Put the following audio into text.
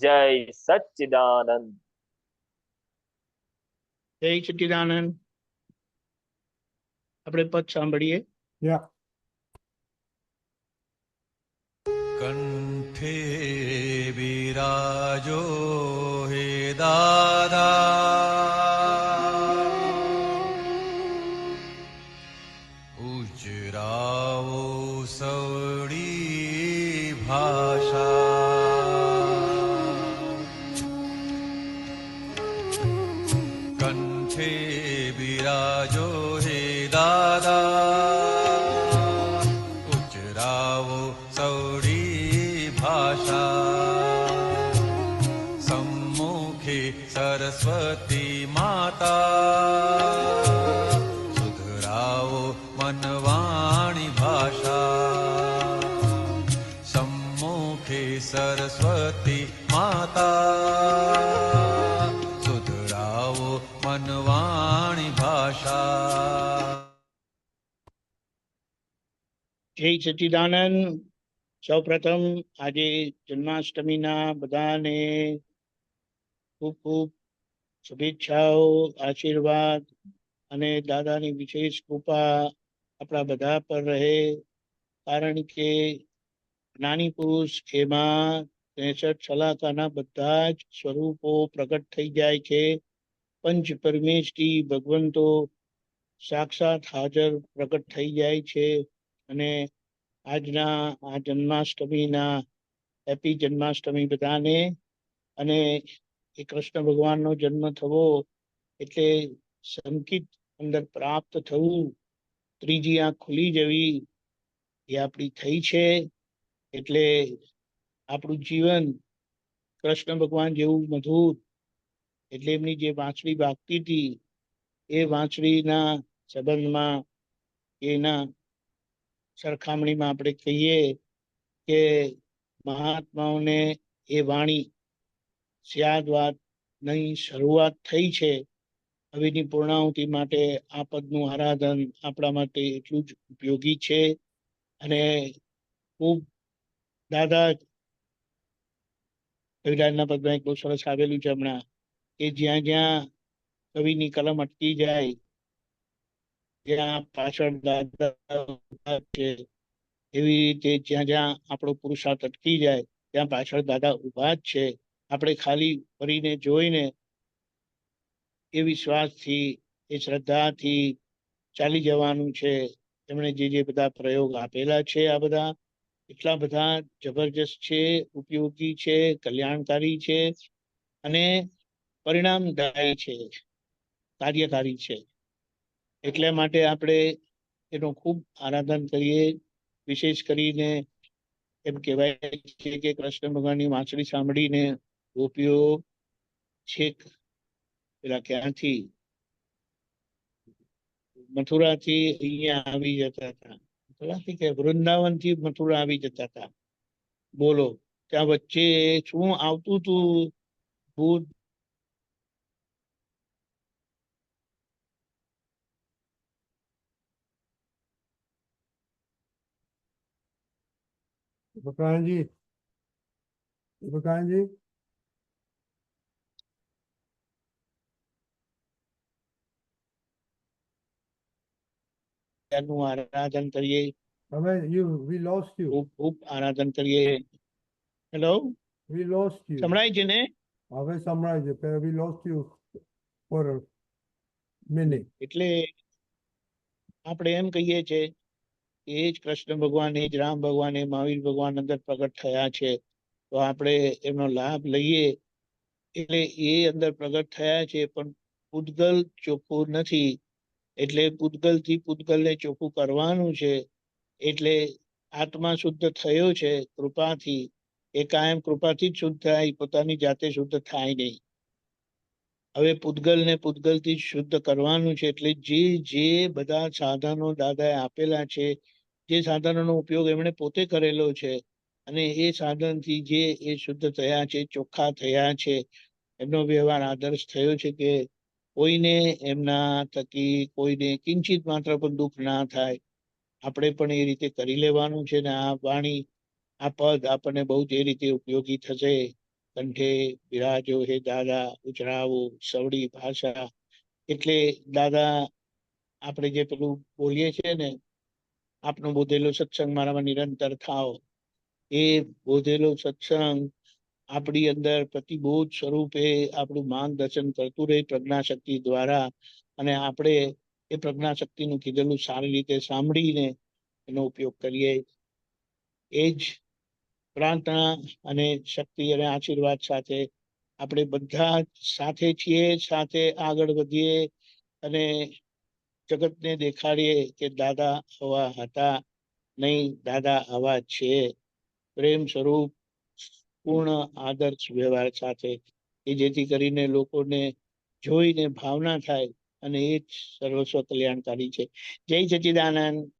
જય સચ્ચિદાનંદ. જય સચ્ચિદાનંદ. આપણે પદ સાંભળીએ. કંઠે વિરાજો હે દાદા, ઉજરાવો સવડી ભાષા. કંઠે વિરાજો હે દાદા, ઉજરાવો સવડી ભાષા. સમ્મુખે સરસ્વતી માતા, સુધરાવો મનવાણી ભાષા. સમ્મુખે સરસ્વતી માતા, સુધરાવો મનવાણી ભાષા. જય સચ્ચિદાનંદ. સૌ પ્રથમ આજે જન્માષ્ટમીના બધાને ખૂબ ખૂબ શુભેચ્છાઓ, આશીર્વાદ અને દાદાની વિશેષ કૃપા આપણા બધા પર રહે. કારણ કે જ્ઞાની પુરુષ એમાં 63 સલાકાના બધા જ સ્વરૂપો પ્રગટ થઈ જાય છે. પંચ પરમેષ્ઠી ભગવંતો સાક્ષાત હાજર પ્રગટ થઈ જાય છે. અને આજના આ જન્માષ્ટમીના હેપી જન્માષ્ટમી બધાને. અને એ કૃષ્ણ ભગવાનનો જન્મ થવો એટલે સંકિત અંદર પ્રાપ્ત થવું, ત્રીજી આંખ ખુલી જવી એ આપણી થઈ છે. એટલે આપણું જીવન કૃષ્ણ ભગવાન જેવું મધુર. એટલે એમની જે વાંસળી વાગતી હતી એ વાંસળીના સંબંધમાં, એના સરખામણીમાં આપણે કહીએ કે મહાત્માઓને એ વાણી સ્યાદવાદની શરૂઆત થઈ છે. હવેની પૂર્ણાહુતિ માટે આ પદનું આરાધન આપણા માટે એટલું જ ઉપયોગી છે. અને ખૂબ દાદા કવિરાજના પદમાં એક બહુ સરસ આવેલું છે હમણાં, કે જ્યાં જ્યાં કવિની કલમ અટકી જાય, જ્યાં પાછળ દાદા છે, એવી રીતે જ્યાં જ્યાં આપણો પુરુષાર્થ અટકી જાય ત્યાં પાછળ દાદા ઉભા જ છે. આપણે ખાલી ફરીને જોઈને એ વિશ્વાસથી, એ શ્રદ્ધાથી ચાલી જવાનું છે. એમણે જે બધા પ્રયોગ આપેલા છે, આ બધા એટલા બધા જબરજસ્ત છે, ઉપયોગી છે, કલ્યાણકારી છે અને પરિણામદાયી છે, કાર્યકારી છે. એટલા માટે આપણે એનું ખૂબ આરાધન કરીએ. વિશેષ કરીને એમ કહેવાય છે કે કૃષ્ણ ભગવાનની વાંસળી સાંભળીને ગોપીઓ છેક પેલા ક્યાંથી મથુરાથી અહીંયા આવી જતા હતા, મથુરાથી કે વૃંદાવનથી મથુરા આવી જતા હતા. બોલો, ત્યાં વચ્ચે શું આવતું હતું? ભૂત બકાનજી નું આરાધન કરીએ. હવે we lost you. ખૂબ ખૂબ આરાધન કરીએ. Hello, We lost you. સંભળાય છે ને? હવે સંભળાય છે. પહેલા we lost you for a minute. એટલે આપણે એમ કહીએ છીએ કે એ જ કૃષ્ણ ભગવાન, એ જ રામ ભગવાન, એ મહાવીર ભગવાન અંદર પ્રગટ થયા છે. તો આપણે એનો લાભ લઈએ. એટલે એ અંદર પ્રગટ થયા છે, પણ પૂતગલ ચોખ્ખું નથી. એટલે પૂતગલથી પૂતગલને ચોખ્ખું કરવાનું છે. એટલે આત્મા શુદ્ધ થયો છે કૃપાથી. એ કાયમ કૃપાથી જ શુદ્ધ થાય, પોતાની જાતે શુદ્ધ થાય નહીં. હવે પૂતગલને પૂતગલથી શુદ્ધ કરવાનું છે. એટલે જે બધા સાધનો દાદાએ આપેલા છે, જે સાધનોનો ઉપયોગ એમણે પોતે કરેલો છે, અને એ સાધનથી જે એ શુદ્ધ થયા છે, ચોખ્ખા થયા છે, એમનો વ્યવહાર આદર્શ થયો છે કે કોઈને એમના થકી કોઈને કિંચિત માત્ર પણ દુઃખ ના થાય. આપણે પણ એ રીતે કરી લેવાનું છે. ને આ વાણી, આ પદ આપણને બહુ જ એ રીતે ઉપયોગી થશે. કંઠે બિરાજો હે દાદા ઉચરાવો સવડી ભાષા. એટલે દાદા આપણે જે પેલું બોલીએ છીએ ને, આપનો બોધેલો સત્સંગ મારામાં નિરંતર થાવ, એ બોધેલો સત્સંગ આપણી અંદર પ્રતિબોધ સ્વરૂપે આપણું માર્ગદર્શન કરતું રહે પ્રજ્ઞાશક્તિ દ્વારા, અને આપણે એ પ્રજ્ઞાશક્તિનું કીધેલું સારી રીતે સાંભળીને એનો ઉપયોગ કરીએ. એ જ પ્રાર્થના અને શક્તિ અને આશીર્વાદ સાથે આપણે બધા સાથે છીએ, સાથે આગળ વધીએ અને જગતને દેખાડીએ કે દાદા આવા હતા નહીં, દાદા આવા છે. પ્રેમ સ્વરૂપ પૂર્ણ આદર્શ વ્યવહાર સાથે, એ જેથી કરીને લોકોને જોઈને ભાવના થાય, અને એ જ સર્વસ્વ કલ્યાણકારી છે. જય સચિદાનંદ.